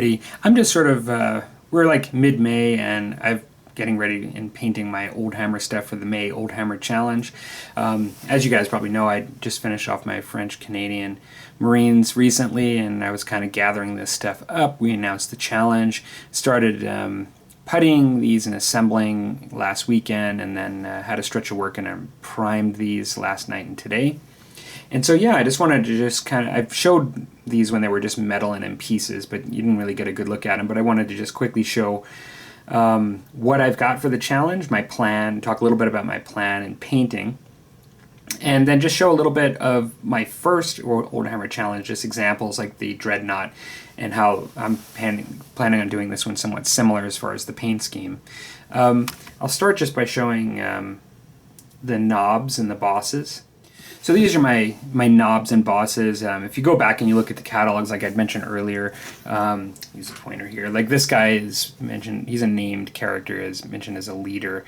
everybody. I'm just sort of, we're like mid-May and I'm getting ready and painting my Oldhammer stuff for the May Oldhammer Challenge. As you guys probably know, I just finished off my French-Canadian Marines recently and I was kind of gathering this stuff up. We announced the challenge, started puttying these and assembling last weekend, and then had a stretch of work and I primed these last night and today. And so yeah, I just wanted to just kind of, I've showed these when they were just metal and in pieces, but you didn't really get a good look at them, but I wanted to just quickly show what I've got for the challenge, my plan, talk a little bit about my plan and painting, and then just show a little bit of my first Oldhammer challenge, just examples like the Dreadnought and how I'm planning on doing this one somewhat similar as far as the paint scheme. I'll start just by showing the knobs and the bosses. So these are my knobs and bosses. If you go back and you look at the catalogs, like I'd mentioned earlier, use a pointer here. Like this guy is mentioned, he's a named character, is mentioned as a leader.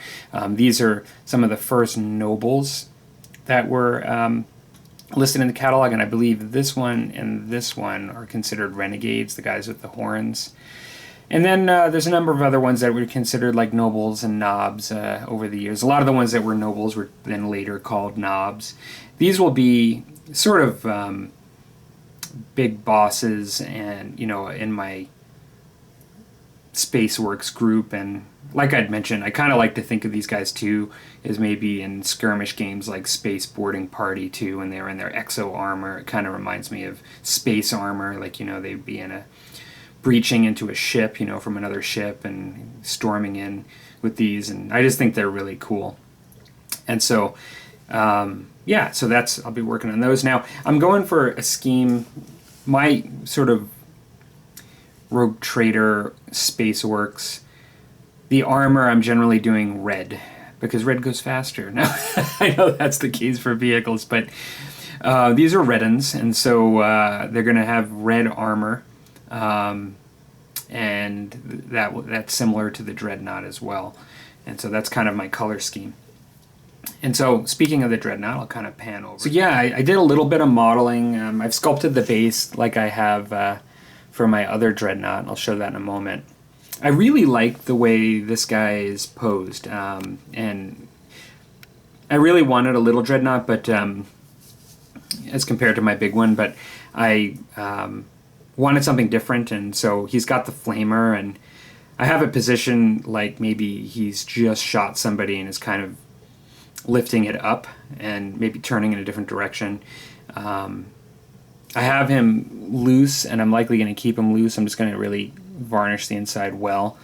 These are some of the first nobles that were listed in the catalog, and I believe this one and this one are considered renegades, the guys with the horns. And then there's a number of other ones that were considered like nobles and knobs over the years. A lot of the ones that were nobles were then later called knobs. These will be sort of big bosses, and you know, in my Spaceworks group, and like I'd mentioned, I kind of like to think of these guys too as maybe in skirmish games like Space Boarding Party 2 when they were in their exo armor. It kind of reminds me of space armor, like, you know, they'd be in a breaching into a ship, you know, from another ship and storming in with these, and I just think they're really cool. And so yeah, so that's, I'll be working on those. Now I'm going for a scheme, my sort of Rogue Trader Spaceworks, the armor I'm generally doing red because red goes faster. Now I know that's the case for vehicles, but these are red uns, and so they're going to have red armor. And that's similar to the Dreadnought as well, and so that's kind of my color scheme. And so speaking of the Dreadnought, I'll kind of pan over. So yeah, I did a little bit of modeling. I've sculpted the base like I have for my other Dreadnought, and I'll show that in a moment. I really like the way this guy is posed, and I really wanted a little Dreadnought, but as compared to my big one, but I wanted something different, and so he's got the flamer, and I have it positioned like maybe he's just shot somebody and is kind of lifting it up and maybe turning in a different direction. I have him loose, and I'm likely going to keep him loose. I'm just going to really varnish the inside well.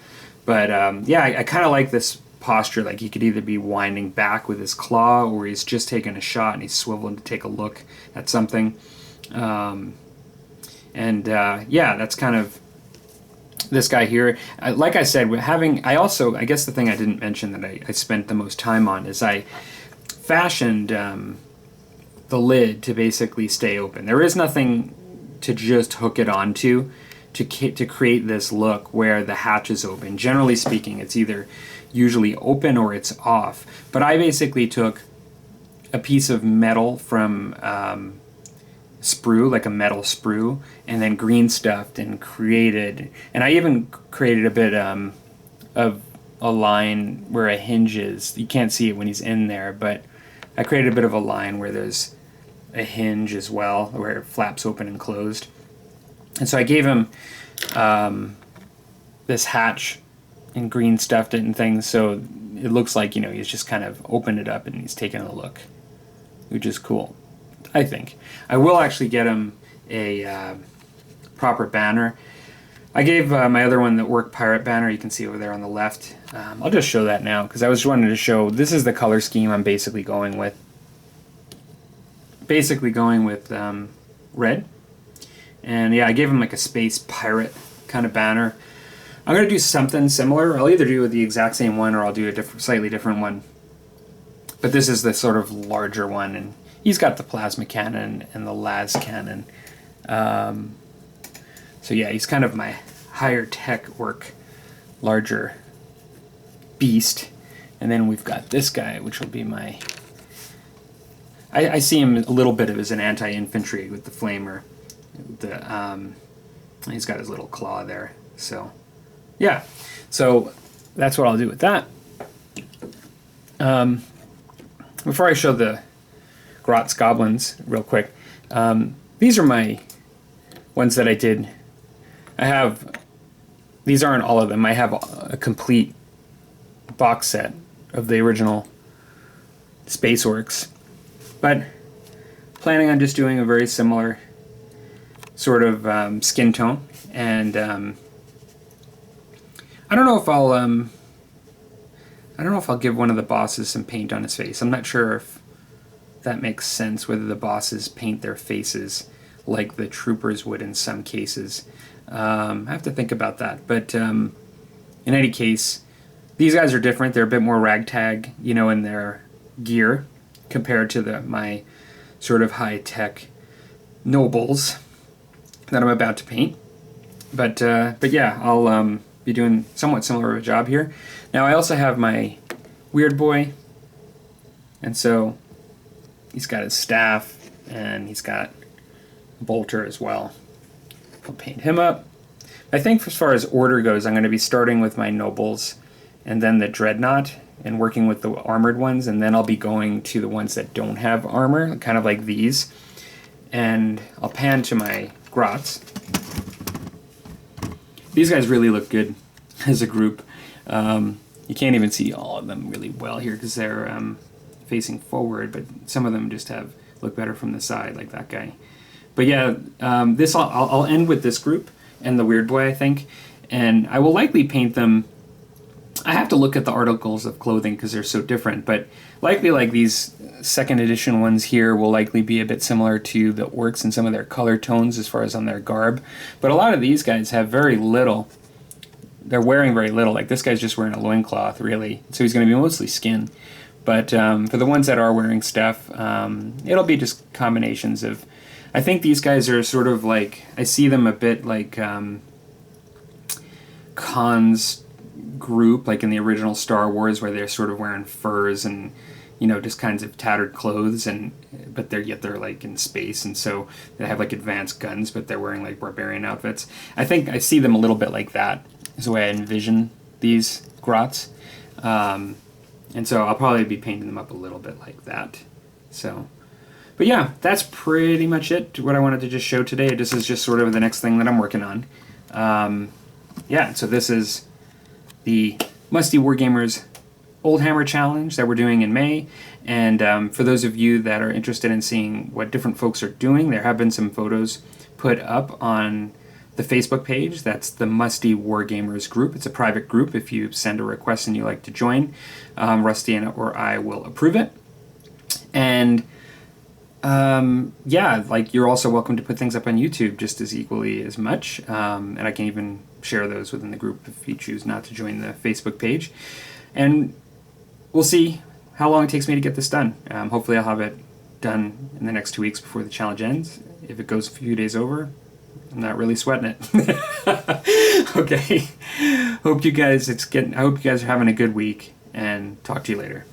But yeah, I kind of like this posture. Like he could either be winding back with his claw, or he's just taking a shot and he's swiveling to take a look at something. Yeah, that's kind of this guy here. Like I said, I guess the thing I didn't mention that I spent the most time on is I fashioned the lid to basically stay open. There is nothing to just hook it onto to create this look where the hatch is open. Generally speaking, it's either usually open or it's off. But I basically took a piece of metal from sprue, like a metal sprue, and then green stuffed and created, and I even created a bit of a line where a hinge is. You can't see it when he's in there, but I created a bit of a line where there's a hinge as well, where it flaps open and closed. And so I gave him this hatch and green stuffed it and things, so it looks like, you know, he's just kind of opened it up and he's taking a look, which is cool, I think. I will actually get him a proper banner. I gave my other one the Orc Pirate banner, you can see over there on the left. I'll just show that now because I was wanting to show this is the color scheme I'm basically going with. Red. And yeah, I gave him like a space pirate kind of banner. I'm going to do something similar. I'll either do the exact same one or I'll do a slightly different one. But this is the sort of larger one, and he's got the plasma cannon and the las cannon. So yeah, he's kind of my higher tech orc, larger beast. And then we've got this guy, which will be my... I see him a little bit of as an anti-infantry with the flamer. He's got his little claw there. So, yeah. So that's what I'll do with that. Before I show the Grotz Goblins real quick, these are my ones that I did. These aren't all of them. I have a complete box set of the original Space Orcs. But planning on just doing a very similar sort of skin tone. And I don't know if I'll give one of the bosses some paint on his face. I'm not sure if that makes sense, whether the bosses paint their faces like the troopers would in some cases. I have to think about that. But in any case, these guys are different. They're a bit more ragtag, in their gear compared to my sort of high-tech nobles that I'm about to paint. But yeah, I'll be doing somewhat similar of a job here. Now I also have my weird boy, and so he's got his staff and he's got a bolter as well. I'll paint him up. I think as far as order goes, I'm going to be starting with my nobles and then the dreadnought and working with the armored ones, and then I'll be going to the ones that don't have armor, kind of like these. And I'll pan to my Grotz. These guys really look good as a group. You can't even see all of them really well here because they're facing forward, but some of them just look better from the side, like that guy. But yeah, I'll end with this group and the weird boy, I think, and I will likely paint them. I have to look at the articles of clothing because they're so different, but likely like these second edition ones here will likely be a bit similar to the orcs in some of their color tones as far as on their garb. But a lot of these guys have very little. They're wearing very little. Like this guy's just wearing a loincloth, really. So he's going to be mostly skin. But for the ones that are wearing stuff, it'll be just combinations of... I think these guys are sort of like... I see them a bit like Khan's group, like in the original Star Wars, where they're sort of wearing furs and just kinds of tattered clothes, but they're like in space, and so they have like advanced guns, but they're wearing like barbarian outfits. I think I see them a little bit like that is the way I envision these Grotz, and so I'll probably be painting them up a little bit like that. So, but yeah, that's pretty much it. What I wanted to just show today. This is just sort of the next thing that I'm working on. Yeah, so this is the Musty Wargamers Oldhammer Challenge that we're doing in May. And for those of you that are interested in seeing what different folks are doing, there have been some photos put up on the Facebook page. That's the Musty Wargamers group. It's a private group. If you send a request and you like to join, Rusty or I will approve it. And yeah, like you're also welcome to put things up on YouTube just as equally as much. And I can even share those within the group if you choose not to join the Facebook page. And we'll see how long it takes me to get this done. Hopefully I'll have it done in the next 2 weeks before the challenge ends. If it goes a few days over, I'm not really sweating it. Okay. I hope you guys are having a good week, and talk to you later.